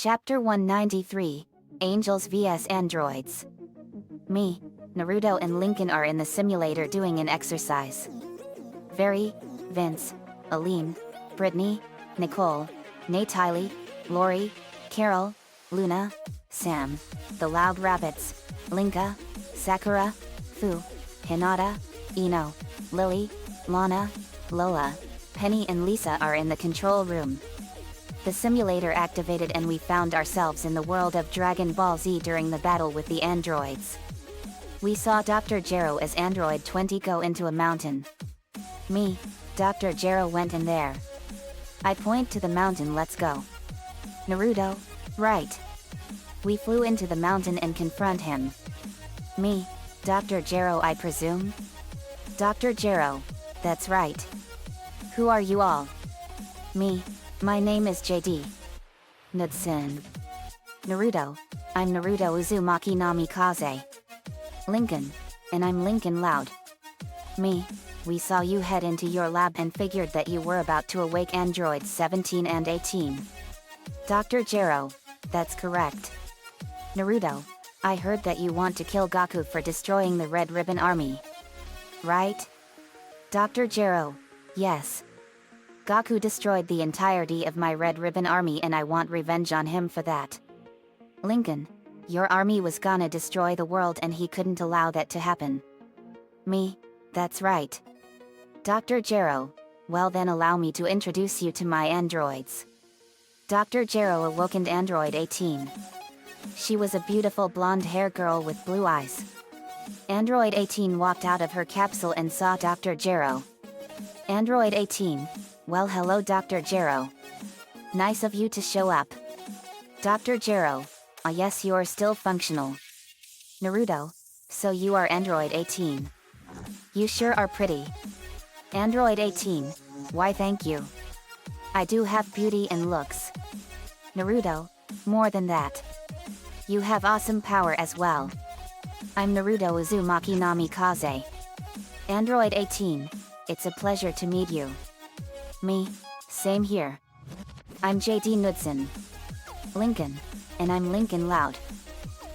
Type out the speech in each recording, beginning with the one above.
Chapter 193, Angels vs Androids. Me, Naruto and Lincoln are in the simulator doing an exercise. Very, Vince, Aline, Brittany, Nicole, Natalie, Lori, Carol, Luna, Sam, the Loud Rabbits, Linka, Sakura, Fu, Hinata, Ino, Lily, Lana, Lola, Penny and Lisa are in the control room. The simulator activated and we found ourselves in the world of Dragon Ball Z during the battle with the androids. We saw Dr. Gero as Android 20 go into a mountain. Me, Dr. Gero went in there. I point to the mountain, let's go. Naruto, right. We flew into the mountain and confront him. Me, Dr. Gero, I presume? Dr. Gero, that's right. Who are you all? Me, my name is JD. Nudsen. Naruto, I'm Naruto Uzumaki Namikaze. Lincoln, and I'm Lincoln Loud. Me, we saw you head into your lab and figured that you were about to awake androids 17 and 18. Dr. Gero, that's correct. Naruto, I heard that you want to kill Goku for destroying the Red Ribbon Army. Right? Dr. Gero, yes. Goku destroyed the entirety of my Red Ribbon Army and I want revenge on him for that. Lincoln, your army was gonna destroy the world and he couldn't allow that to happen. Me, that's right. Dr. Gero, well then allow me to introduce you to my androids. Dr. Gero awakened Android 18. She was a beautiful blonde-haired girl with blue eyes. Android 18 walked out of her capsule and saw Dr. Gero. Android 18, well hello Dr. Gero. Nice of you to show up. Dr. Gero, ah yes you're still functional. Naruto, so you are Android 18. You sure are pretty. Android 18, why thank you. I do have beauty and looks. Naruto, more than that. You have awesome power as well. I'm Naruto Uzumaki Namikaze. Android 18, it's a pleasure to meet you. Me, same here. I'm JD Knudsen. Lincoln, and I'm Lincoln Loud.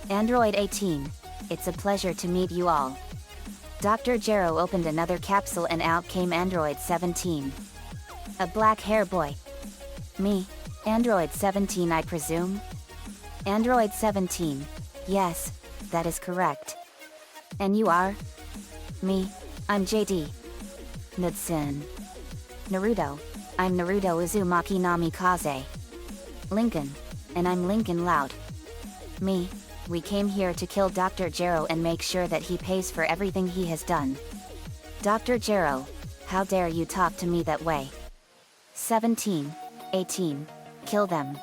Android 18, it's a pleasure to meet you all. Dr. Gero opened another capsule and out came Android 17. A black hair boy. Me, Android 17 I presume? Android 17, yes, that is correct. And you are? Me, I'm JD. Knudsen. Naruto, I'm Naruto Uzumaki Namikaze. Lincoln, and I'm Lincoln Loud. Me, we came here to kill Dr. Gero and make sure that he pays for everything he has done. Dr. Gero, how dare you talk to me that way? 17, 18, kill them.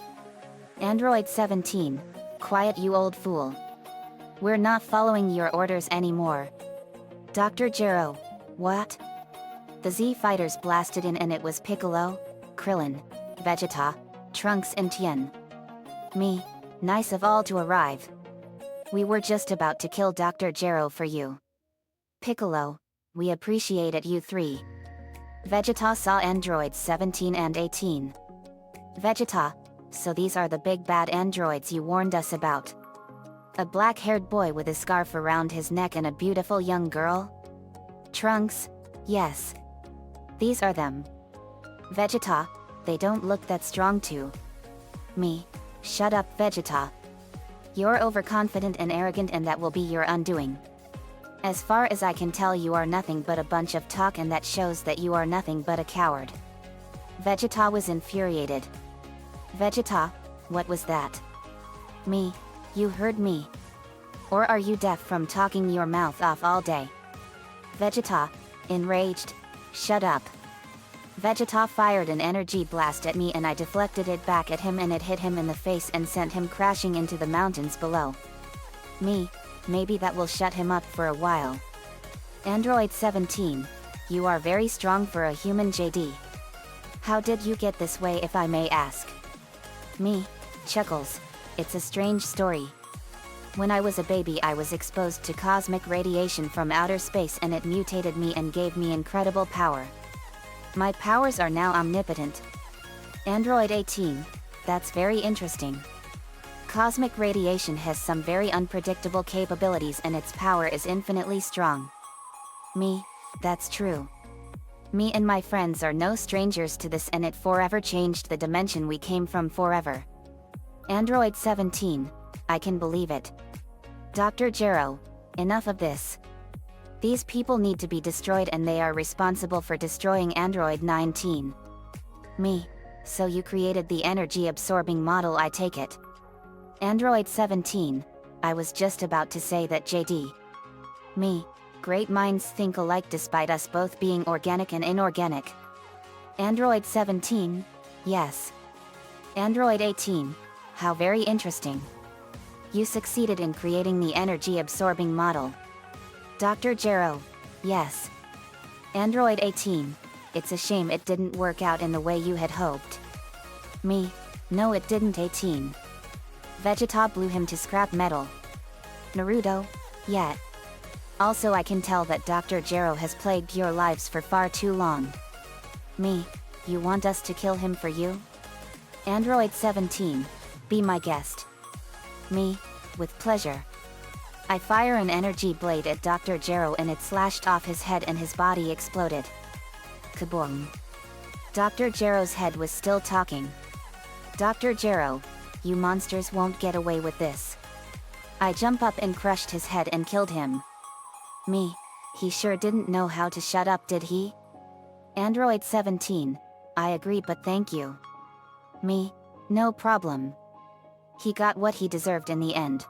Android 17, quiet you old fool. We're not following your orders anymore. Dr. Gero, what? The Z fighters blasted in and it was Piccolo, Krillin, Vegeta, Trunks and Tien. Me, nice of all to arrive. We were just about to kill Dr. Gero for you. Piccolo, we appreciate it you three. Vegeta saw androids 17 and 18. Vegeta, so these are the big bad androids you warned us about. A black-haired boy with a scarf around his neck and a beautiful young girl? Trunks, yes. These are them. Vegeta, they don't look that strong too. Me, shut up Vegeta. You're overconfident and arrogant and that will be your undoing. As far as I can tell you are nothing but a bunch of talk and that shows that you are nothing but a coward. Vegeta was infuriated. Vegeta, what was that? Me, you heard me. Or are you deaf from talking your mouth off all day? Vegeta, enraged, shut up. Vegeta fired an energy blast at me and I deflected it back at him and it hit him in the face and sent him crashing into the mountains below. Me, maybe that will shut him up for a while. Android 17, you are very strong for a human JD. How did you get this way if I may ask? Me, chuckles, it's a strange story. When I was a baby I was exposed to cosmic radiation from outer space and it mutated me and gave me incredible power. My powers are now omnipotent. Android 18, that's very interesting. Cosmic radiation has some very unpredictable capabilities and its power is infinitely strong. Me, that's true. Me and my friends are no strangers to this, and it forever changed the dimension we came from forever. Android 17, I can believe it. Dr. Gero, enough of this. These people need to be destroyed and they are responsible for destroying Android 19. Me, so you created the energy absorbing model, I take it. Android 17, I was just about to say that JD. Me, great minds think alike despite us both being organic and inorganic. Android 17, yes. Android 18, how very interesting. You succeeded in creating the energy absorbing model. Dr. Gero, yes. Android 18, it's a shame it didn't work out in the way you had hoped. Me, no it didn't 18. Vegeta blew him to scrap metal. Naruto, yet. Also I can tell that Dr. Gero has plagued your lives for far too long. Me, you want us to kill him for you? Android 17, be my guest. Me, with pleasure. I fire an energy blade at Dr. Gero and it slashed off his head and his body exploded. Kaboom. Dr. Gero's head was still talking. Dr. Gero, you monsters won't get away with this. I jump up and crushed his head and killed him. Me, he sure didn't know how to shut up, did he? Android 17, I agree but thank you. Me, no problem. He got what he deserved in the end.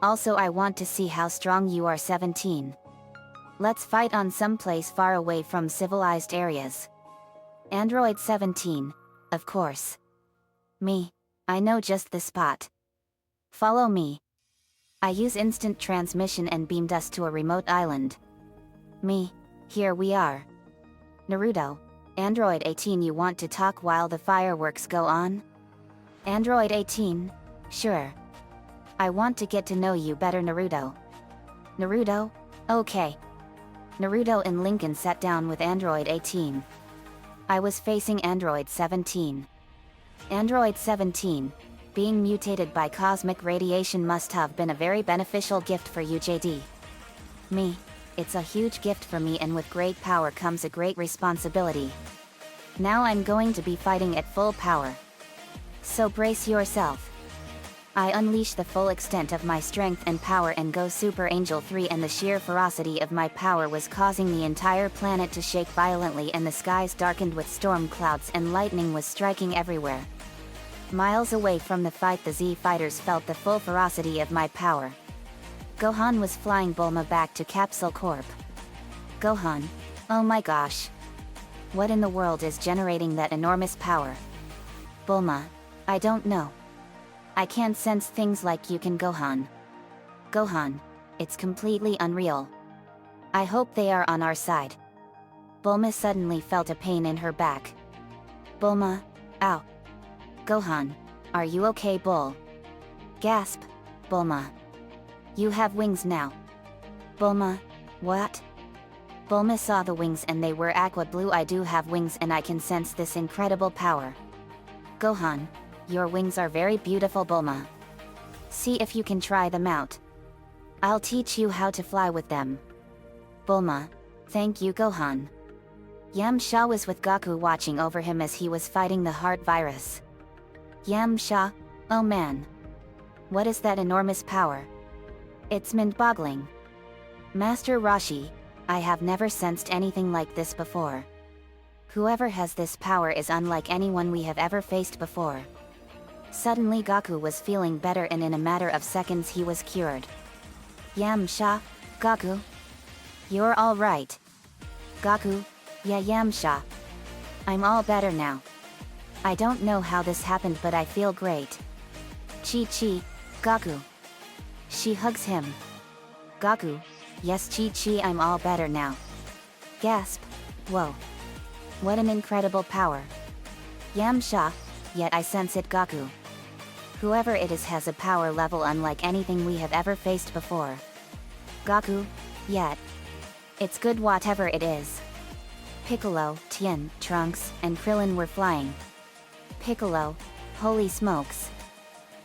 Also I want to see how strong you are 17. Let's fight on some place far away from civilized areas. Android 17, of course. Me, I know just the spot. Follow me. I use instant transmission and beamed us to a remote island. Me, here we are. Naruto, Android 18, you want to talk while the fireworks go on? Android 18, sure. I want to get to know you better, Naruto. Naruto, okay. Naruto and Lincoln sat down with Android 18. I was facing Android 17. Android 17, being mutated by cosmic radiation must have been a very beneficial gift for you, JD. Me, it's a huge gift for me, and with great power comes a great responsibility. Now I'm going to be fighting at full power. So brace yourself. I unleash the full extent of my strength and power and go Super Angel 3, and the sheer ferocity of my power was causing the entire planet to shake violently and the skies darkened with storm clouds and lightning was striking everywhere. Miles away from the fight, the Z fighters felt the full ferocity of my power. Gohan was flying Bulma back to Capsule Corp. Gohan, oh my gosh. What in the world is generating that enormous power? Bulma, I don't know. I can't sense things like you can, Gohan. Gohan, it's completely unreal. I hope they are on our side. Bulma suddenly felt a pain in her back. Bulma, ow. Gohan, are you okay, Bull? Gasp, Bulma. You have wings now. Bulma, what? Bulma saw the wings and they were aqua blue. I do have wings and I can sense this incredible power. Gohan, your wings are very beautiful, Bulma. See if you can try them out. I'll teach you how to fly with them. Bulma, thank you, Gohan. Yamcha was with Goku watching over him as he was fighting the heart virus. Yamcha, oh man. What is that enormous power? It's mind-boggling. Master Roshi, I have never sensed anything like this before. Whoever has this power is unlike anyone we have ever faced before. Suddenly Goku was feeling better and in a matter of seconds he was cured. Yamcha, Goku. You're all right. Goku, yeah, Yamcha. I'm all better now. I don't know how this happened but I feel great. Chi-Chi, Goku. She hugs him. Goku, yes Chi-Chi, I'm all better now. Gasp, whoa. What an incredible power. Yamcha, yet I sense it, Goku. Whoever it is has a power level unlike anything we have ever faced before. Goku, yet. It's good whatever it is. Piccolo, Tien, Trunks, and Krillin were flying. Piccolo, holy smokes.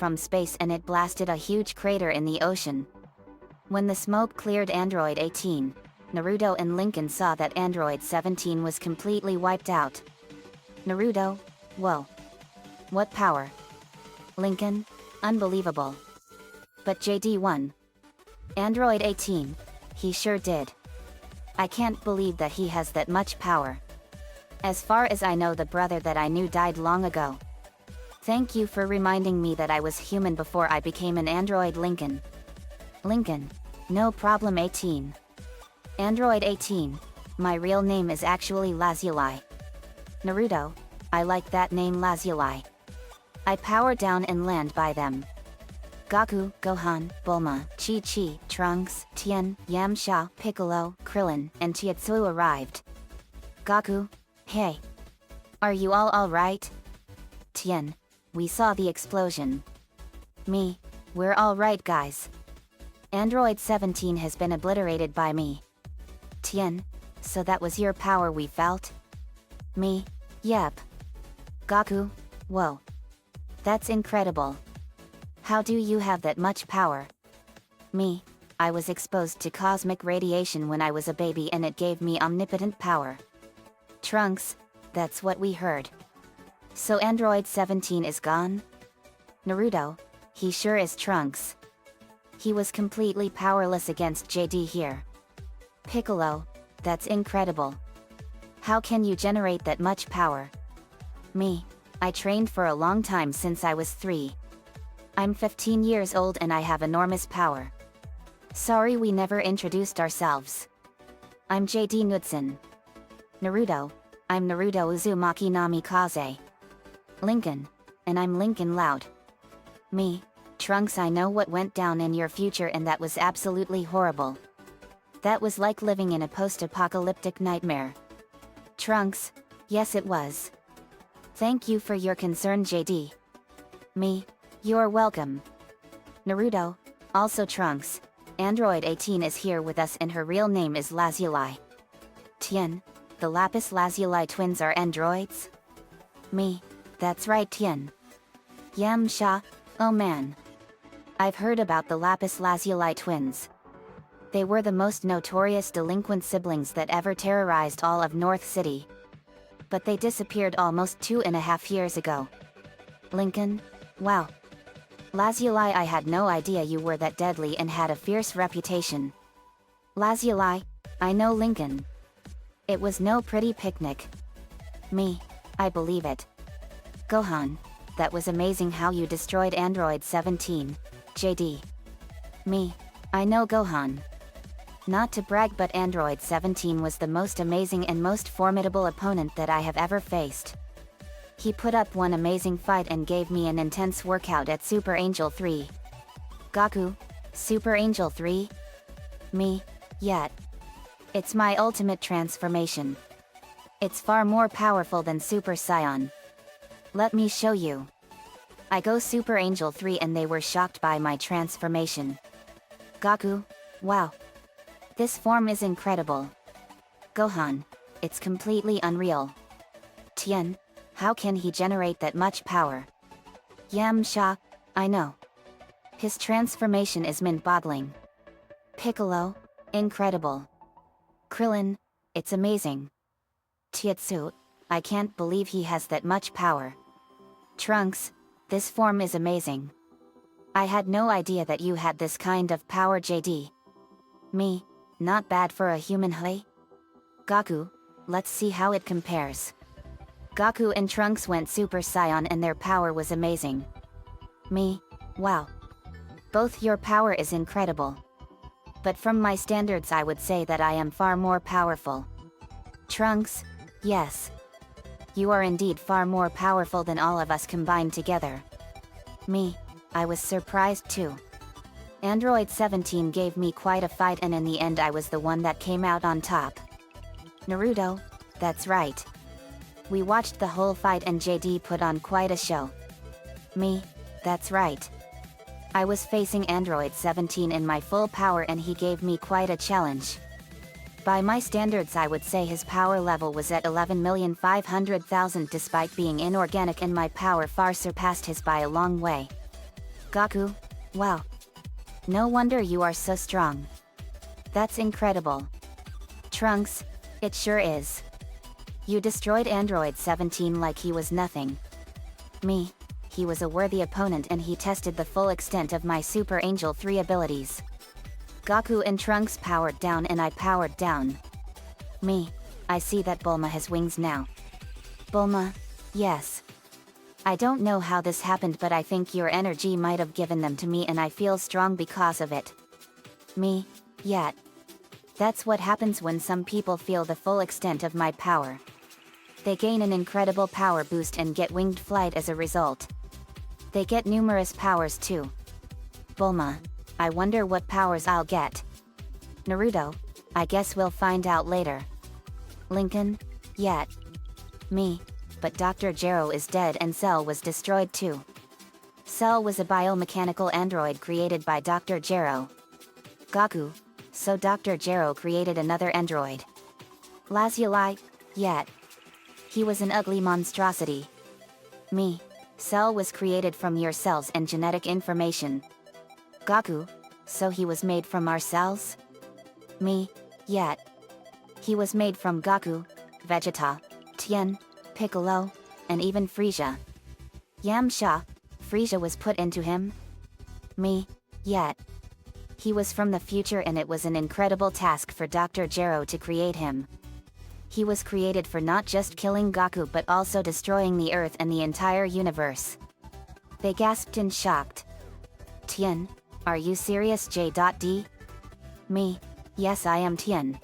from space and it blasted a huge crater in the ocean. When the smoke cleared Android 18, Naruto and Lincoln saw that Android 17 was completely wiped out. Naruto, whoa. What power? Lincoln, unbelievable. But JD won. Android 18, he sure did. I can't believe that he has that much power. As far as I know, the brother that I knew died long ago. Thank you for reminding me that I was human before I became an android. Lincoln. Lincoln. No problem. 18. Android 18. My real name is actually Lazuli. Naruto. I like that name, Lazuli. I power down and land by them. Goku, Gohan, Bulma, Chi-Chi, Trunks, Tien, Yamcha, Piccolo, Krillin, and Chiatsu arrived. Goku. Hey. Are you all alright? Tien. We saw the explosion. Me. We're alright, guys. Android 17 has been obliterated by me. Tien. So that was your power we felt? Me. Yep. Goku. Whoa. That's incredible. How do you have that much power? Me. I was exposed to cosmic radiation when I was a baby and it gave me omnipotent power. Trunks. That's what we heard. So Android 17 is gone? Naruto. He sure is, Trunks. He was completely powerless against JD here. Piccolo. That's incredible. How can you generate that much power? Me. I trained for a long time since I was 3. I'm 15 years old and I have enormous power. Sorry we never introduced ourselves. I'm JD Knudsen. Naruto. I'm Naruto Uzumaki Namikaze. Lincoln. And I'm Lincoln Loud. Me. Trunks, I know what went down in your future and that was absolutely horrible. That was like living in a post-apocalyptic nightmare. Trunks. Yes, it was. Thank you for your concern, JD. Me. You're welcome. Naruto. Also Trunks. Android 18 is here with us and her real name is Lazuli. Tien. The Lapis Lazuli twins are androids? Me. That's right, Tien. Yamcha. Oh man. I've heard about the Lapis Lazuli twins. They were the most notorious delinquent siblings that ever terrorized all of North City. But they disappeared almost 2.5 years ago. Lincoln? Wow. Lazuli, I had no idea you were that deadly and had a fierce reputation. Lazuli, I know, Lincoln. It was no pretty picnic. Me. I believe it. Gohan. That was amazing how you destroyed Android 17. JD. Me. I know, Gohan. Not to brag, but Android 17 was the most amazing and most formidable opponent that I have ever faced. He put up one amazing fight and gave me an intense workout at Super Angel 3. Goku. Super Angel 3? Me. Yet. It's my ultimate transformation. It's far more powerful than Super Saiyan. Let me show you. I go Super Angel 3 and they were shocked by my transformation. Goku. Wow. This form is incredible. Gohan. It's completely unreal. Tien. How can he generate that much power? Yamcha. I know. His transformation is mind-boggling. Piccolo. Incredible. Krillin. It's amazing. Chiatsu. I can't believe he has that much power. Trunks. This form is amazing. I had no idea that you had this kind of power, JD. Me. Not bad for a human, hey? Goku. Let's see how it compares. Goku and Trunks went Super Saiyan and their power was amazing. Me. Wow. Both your power is incredible. But from my standards I would say that I am far more powerful. Trunks. Yes. You are indeed far more powerful than all of us combined together. Me. I was surprised too. Android 17 gave me quite a fight and in the end I was the one that came out on top. Naruto. That's right. We watched the whole fight and JD put on quite a show. Me. That's right. I was facing Android 17 in my full power and he gave me quite a challenge. By my standards I would say his power level was at 11,500,000 despite being inorganic and my power far surpassed his by a long way. Goku. Wow. No wonder you are so strong. That's incredible. Trunks. It sure is. You destroyed Android 17 like he was nothing. Me. He was a worthy opponent and he tested the full extent of my Super Angel 3 abilities. Goku and Trunks powered down and I powered down. Me. I see that Bulma has wings now. Bulma? Yes. I don't know how this happened, but I think your energy might have given them to me and I feel strong because of it. Me? Yet. That's what happens when some people feel the full extent of my power. They gain an incredible power boost and get winged flight as a result. They get numerous powers too. Bulma. I wonder what powers I'll get. Naruto. I guess we'll find out later. Lincoln? Yet. Me. But Dr. Gero is dead and Cell was destroyed too. Cell was a biomechanical android created by Dr. Gero. Gaku. So Dr. Gero created another android. Lazuli? Yet. He was an ugly monstrosity. Me. Cell was created from your cells and genetic information. Gaku. So he was made from our cells? Me. Yet. He was made from Gaku, Vegeta, Tien, Piccolo, and even Frieza. Yamcha. Frieza was put into him? Me. Yet. He was from the future and it was an incredible task for Dr. Gero to create him. He was created for not just killing Gaku but also destroying the Earth and the entire universe. They gasped in shocked. Tien, are you serious J.D? Me. Yes, I am Tien.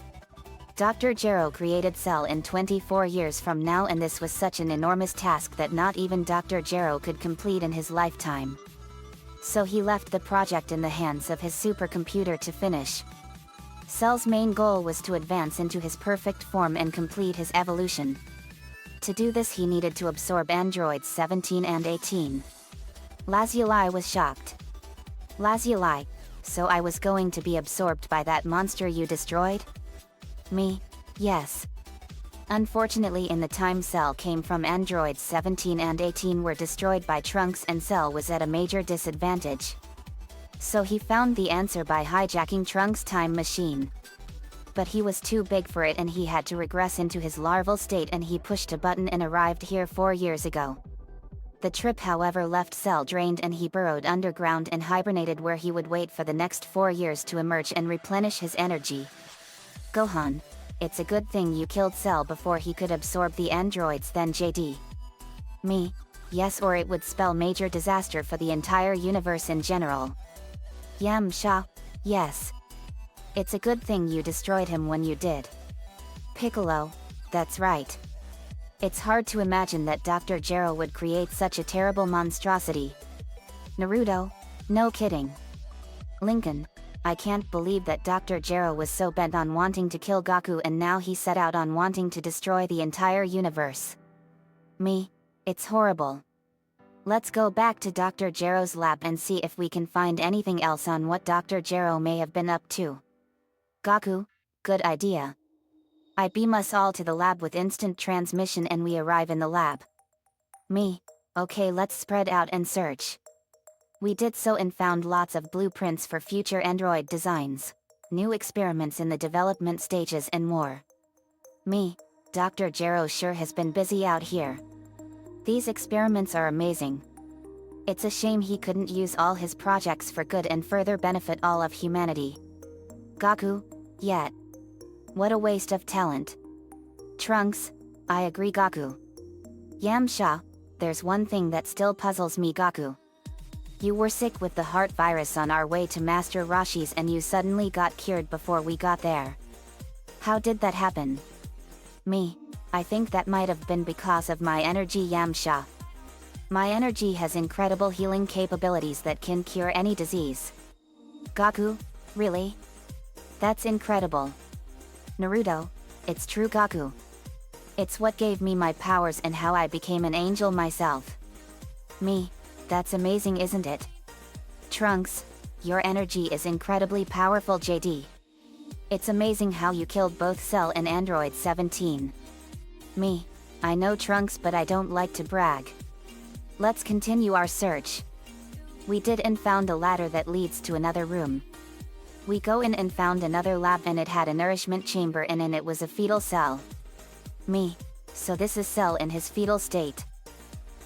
Dr. Gero created Cell in 24 years from now, and this was such an enormous task that not even Dr. Gero could complete in his lifetime. So he left the project in the hands of his supercomputer to finish. Cell's main goal was to advance into his perfect form and complete his evolution. To do this he needed to absorb androids 17 and 18. Lazuli was shocked. Lazuli, so I was going to be absorbed by that monster you destroyed? Me. Yes. Unfortunately, in the time Cell came from, androids 17 and 18 were destroyed by Trunks and Cell was at a major disadvantage. So he found the answer by hijacking Trunks' time machine. But he was too big for it and he had to regress into his larval state, and he pushed a button and arrived here 4 years ago. The trip however left Cell drained and he burrowed underground and hibernated, where he would wait for the next 4 years to emerge and replenish his energy. Gohan. It's a good thing you killed Cell before he could absorb the androids then JD. Me. Yes, or it would spell major disaster for the entire universe in general. Yamcha. Yes. It's a good thing you destroyed him when you did. Piccolo. That's right. It's hard to imagine that Dr. Gero would create such a terrible monstrosity. Naruto. No kidding. Lincoln. I can't believe that Dr. Gero was so bent on wanting to kill Gaku and now he set out on wanting to destroy the entire universe. Me. It's horrible. Let's go back to Dr. Gero's lab and see if we can find anything else on what Dr. Gero may have been up to. Gaku. Good idea. I beam us all to the lab with instant transmission and we arrive in the lab. Me. Okay, let's spread out and search. We did so and found lots of blueprints for future android designs, new experiments in the development stages and more. Me. Dr. Gero sure has been busy out here. These experiments are amazing. It's a shame he couldn't use all his projects for good and further benefit all of humanity. Gaku. Yet. What a waste of talent. Trunks. I agree Gaku. Yamcha. There's one thing that still puzzles me Gaku. You were sick with the heart virus on our way to Master Roshi's and you suddenly got cured before we got there. How did that happen? Me. I think that might have been because of my energy Yamcha. My energy has incredible healing capabilities that can cure any disease. Gaku. Really? That's incredible. Naruto. It's true Gaku. It's what gave me my powers and how I became an angel myself. Me. That's amazing, isn't it? Trunks. Your energy is incredibly powerful JD. It's amazing how you killed both Cell and Android 17. Me. I know Trunks, but I don't like to brag. Let's continue our search. We did and found a ladder that leads to another room. We go in and found another lab and it had a nourishment chamber and in it was a fetal Cell. Me. So this is Cell in his fetal state.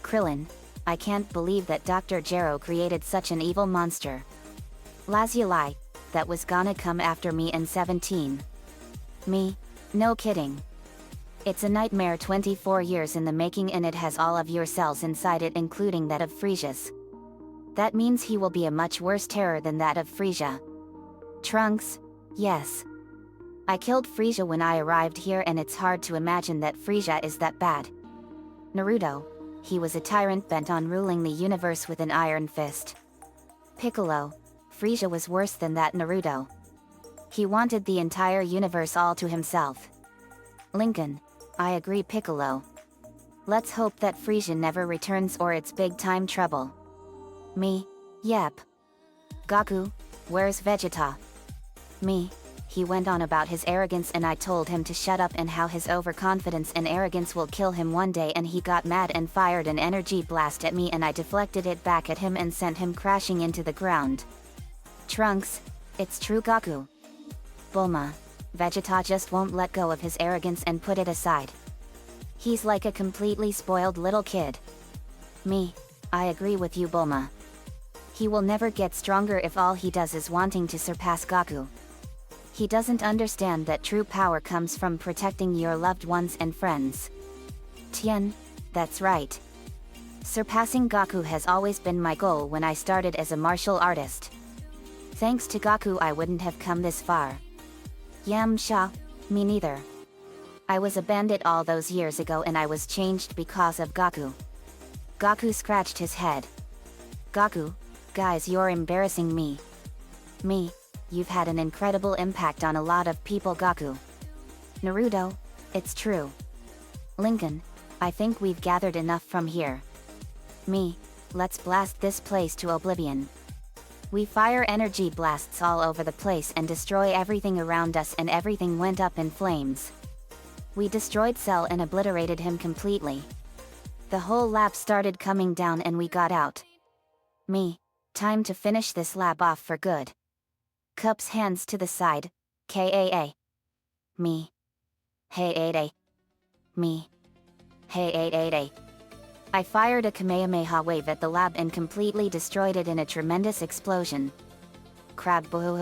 Krillin. I can't believe that Dr. Gero created such an evil monster. Lazuli. That was gonna come after me and 17. Me. No kidding. It's a nightmare 24 years in the making, and it has all of your cells inside it, including that of Frisia's. That means he will be a much worse terror than that of Frisia. Trunks? Yes. I killed Frisia when I arrived here, and it's hard to imagine that Frisia is that bad. Naruto. He was a tyrant bent on ruling the universe with an iron fist. Piccolo. Frisia was worse than that Naruto. He wanted the entire universe all to himself. Lincoln. I agree Piccolo. Let's hope that Frisia never returns or it's big time trouble. Me. Yep. Gaku. Where's Vegeta? Me. He went on about his arrogance and I told him to shut up and how his overconfidence and arrogance will kill him one day, and he got mad and fired an energy blast at me, and I deflected it back at him and sent him crashing into the ground. Trunks. It's true Gaku. Bulma. Vegeta just won't let go of his arrogance and put it aside. He's like a completely spoiled little kid. Me. I agree with you Bulma. He will never get stronger if all he does is wanting to surpass Gaku. He doesn't understand that true power comes from protecting your loved ones and friends. Tien. That's right. Surpassing Gaku has always been my goal when I started as a martial artist. Thanks to Gaku I wouldn't have come this far. Yamcha. Me neither. I was a bandit all those years ago and I was changed because of Gaku. Gaku scratched his head. Gaku. Guys, you're embarrassing me. Me. You've had an incredible impact on a lot of people Gaku. Naruto. It's true. Lincoln. I think we've gathered enough from here. Me. Let's blast this place to oblivion. We fire energy blasts all over the place and destroy everything around us, and everything went up in flames. We destroyed Cell and obliterated him completely. The whole lab started coming down and we got out. Me. Time to finish this lab off for good. Cups hands to the side. KAA. Me. Hey 8A. Me. Hey 8A. I fired a Kamehameha wave at the lab and completely destroyed it in a tremendous explosion. Crab boo.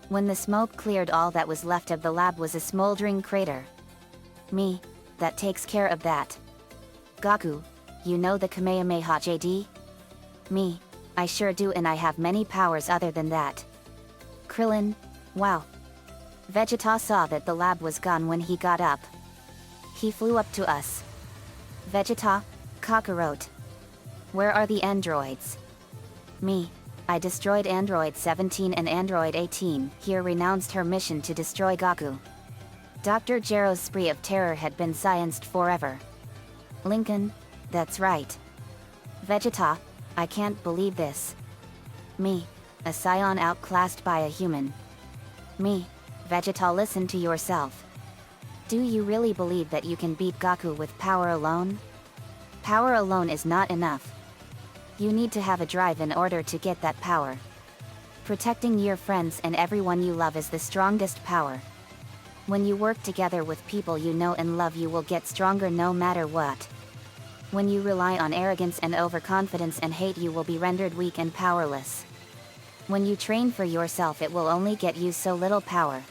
When the smoke cleared, all that was left of the lab was a smoldering crater. Me. That takes care of that. Gaku. You know the Kamehameha JD? Me. I sure do, and I have many powers other than that. Krillin. Wow. Vegeta saw that the lab was gone when he got up. He flew up to us. Vegeta. Kakarot. Where are the androids? Me. I destroyed Android 17 and Android 18. Here renounced her mission to destroy Gaku. Dr. Gero's spree of terror had been scienced forever. Lincoln. That's right. Vegeta. I can't believe this. Me. A scion outclassed by a human. Me. Vegeta, listen to yourself. Do you really believe that you can beat Gaku with power alone? Power alone is not enough. You need to have a drive in order to get that power. Protecting your friends and everyone you love is the strongest power. When you work together with people you know and love, you will get stronger no matter what. When you rely on arrogance and overconfidence and hate, you will be rendered weak and powerless. When you train for yourself, it will only get you so little power.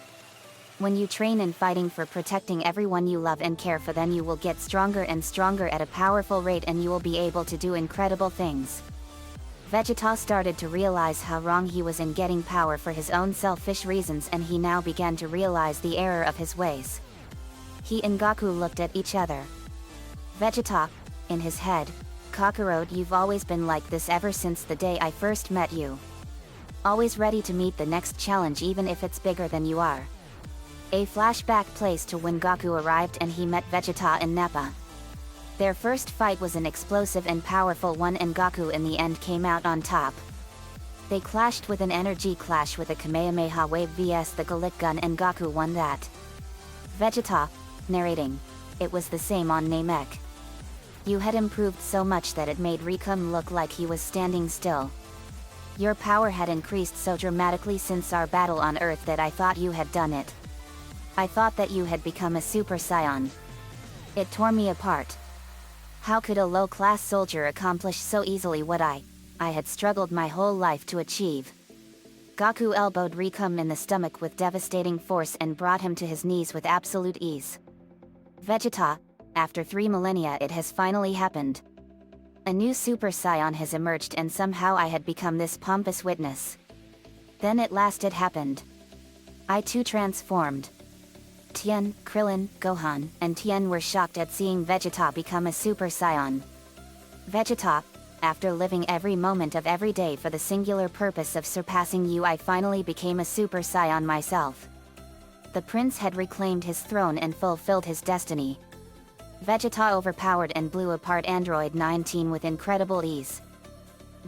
When you train in fighting for protecting everyone you love and care for, then you will get stronger and stronger at a powerful rate, and you will be able to do incredible things. Vegeta started to realize how wrong he was in getting power for his own selfish reasons, and he now began to realize the error of his ways. He and Gaku looked at each other. Vegeta. In his head. Kakarot, you've always been like this ever since the day I first met you. Always ready to meet the next challenge even if it's bigger than you are. A flashback plays to when Gaku arrived and he met Vegeta and Nappa. Their first fight was an explosive and powerful one, and Gaku in the end came out on top. They clashed with an energy clash with a Kamehameha wave vs the Galick gun, and Gaku won that. Vegeta. Narrating. It was the same on Namek. You had improved so much that it made Rikum look like he was standing still. Your power had increased so dramatically since our battle on Earth that I thought you had done it. I thought that you had become a Super Saiyan. It tore me apart. How could a low-class soldier accomplish so easily what I had struggled my whole life to achieve? Goku elbowed Rikum in the stomach with devastating force and brought him to his knees with absolute ease. Vegeta, after 3 millennia it has finally happened. A new Super Saiyan has emerged and somehow I had become this pompous witness. Then at last it happened. I too transformed. Tien, Krillin, Gohan, and Tien were shocked at seeing Vegeta become a Super Saiyan. Vegeta, after living every moment of every day for the singular purpose of surpassing you, I finally became a Super Saiyan myself. The prince had reclaimed his throne and fulfilled his destiny. Vegeta overpowered and blew apart Android 19 with incredible ease.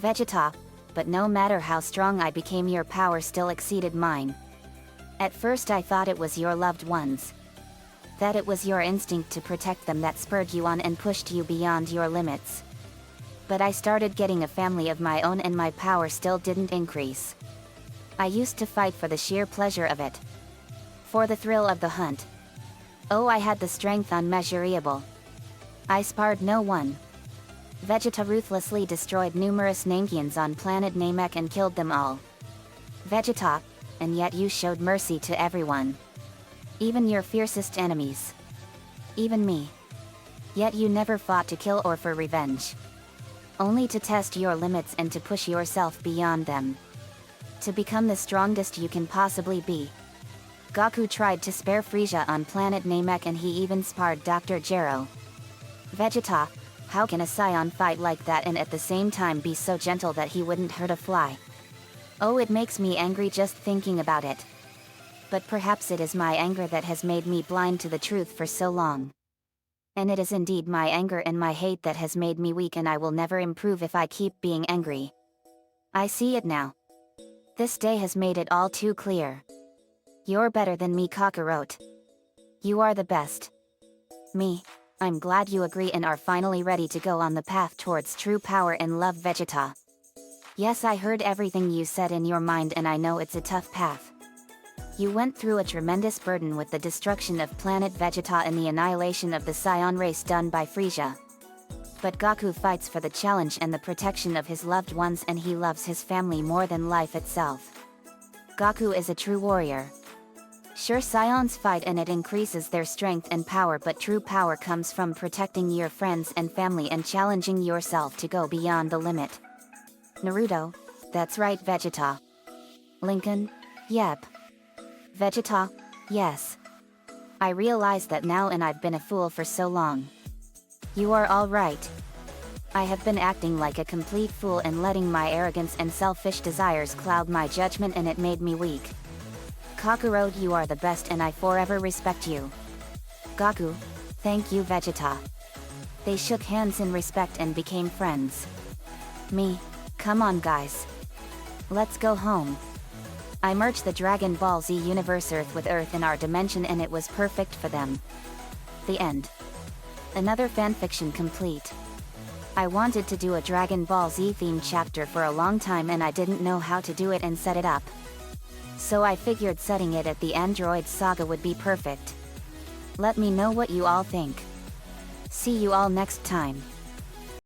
Vegeta, but no matter how strong I became, your power still exceeded mine. At first I thought it was your loved ones. That it was your instinct to protect them that spurred you on and pushed you beyond your limits. But I started getting a family of my own and my power still didn't increase. I used to fight for the sheer pleasure of it. For the thrill of the hunt. Oh, I had the strength unmeasurable. I spared no one. Vegeta ruthlessly destroyed numerous Namekians on planet Namek and killed them all. Vegeta, and yet you showed mercy to everyone. Even your fiercest enemies. Even me. Yet you never fought to kill or for revenge. Only to test your limits and to push yourself beyond them. To become the strongest you can possibly be. Goku tried to spare Frieza on planet Namek and he even spared Dr. Gero. Vegeta, how can a Saiyan fight like that and at the same time be so gentle that he wouldn't hurt a fly? Oh, it makes me angry just thinking about it. But perhaps it is my anger that has made me blind to the truth for so long. And it is indeed my anger and my hate that has made me weak, and I will never improve if I keep being angry. I see it now. This day has made it all too clear. You're better than me, Kakarot. You are the best. Me, I'm glad you agree and are finally ready to go on the path towards true power and love, Vegeta. Yes, I heard everything you said in your mind and I know it's a tough path. You went through a tremendous burden with the destruction of planet Vegeta and the annihilation of the Saiyan race done by Frieza. But Goku fights for the challenge and the protection of his loved ones, and he loves his family more than life itself. Goku is a true warrior. Sure, Saiyans fight and it increases their strength and power, but true power comes from protecting your friends and family and challenging yourself to go beyond the limit. Naruto, that's right, Vegeta. Lincoln, yep. Vegeta, yes. I realize that now and I've been a fool for so long. You are all right. I have been acting like a complete fool and letting my arrogance and selfish desires cloud my judgment, and it made me weak. Kakarot, you are the best and I forever respect you. Goku, thank you, Vegeta. They shook hands in respect and became friends. Me, come on guys. Let's go home. I merged the Dragon Ball Z universe Earth with Earth in our dimension and it was perfect for them. The end. Another fanfiction complete. I wanted to do a Dragon Ball Z themed chapter for a long time and I didn't know how to do it and set it up. So I figured setting it at the Android Saga would be perfect. Let me know what you all think. See you all next time.